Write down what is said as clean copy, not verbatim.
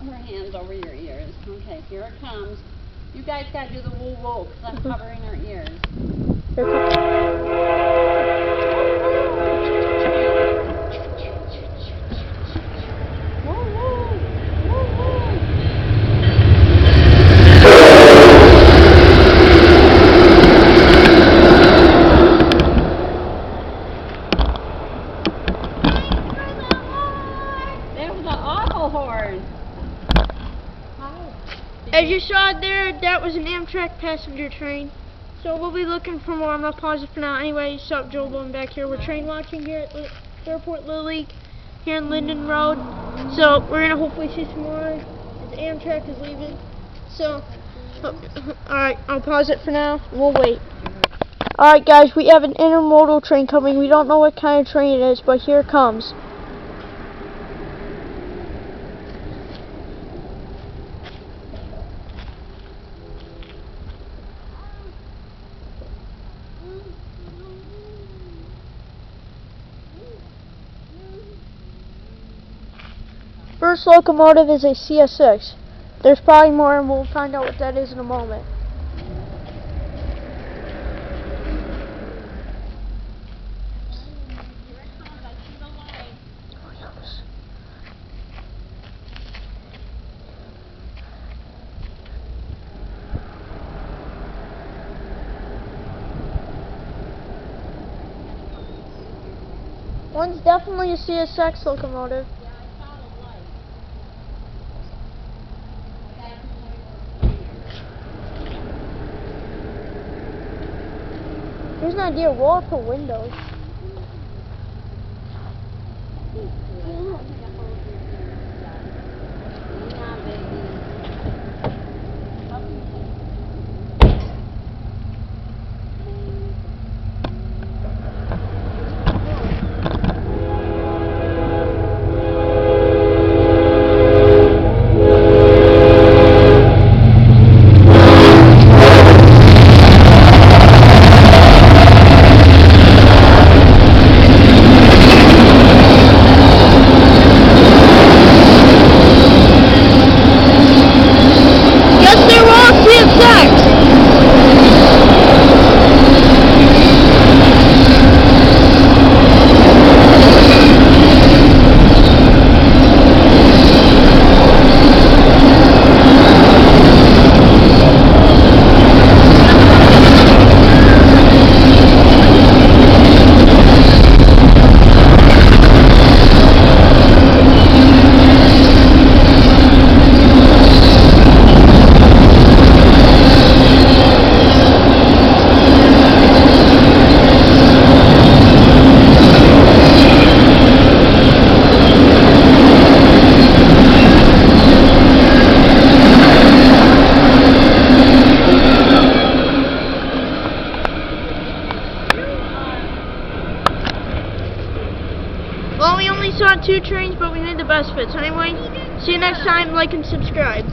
her hands over your ears. Okay, here it comes. You guys gotta do the woo woo because I'm covering her ears. Here it comes. Woo woo! Woo woo! That was an awful horn. As you saw there, that was an Amtrak passenger train. So we'll be looking for more. I'm going to pause it for now. Anyway, sup, Joel Bowman back here. We're train watching here at Fairport Little League here in Linden Road. So we're going to hopefully see some more as Amtrak is leaving. So, alright, I'll pause it for now. We'll wait. Alright guys, we have an intermodal train coming. We don't know what kind of train it is, but here it comes. First locomotive is a CSX. There's probably more, and we'll find out what that is in a moment. One's definitely a CSX locomotive. Here's an idea, roll up her windows. Well, we only saw 2 trains, but we made the best of it. So anyway, see you next time. Like and subscribe.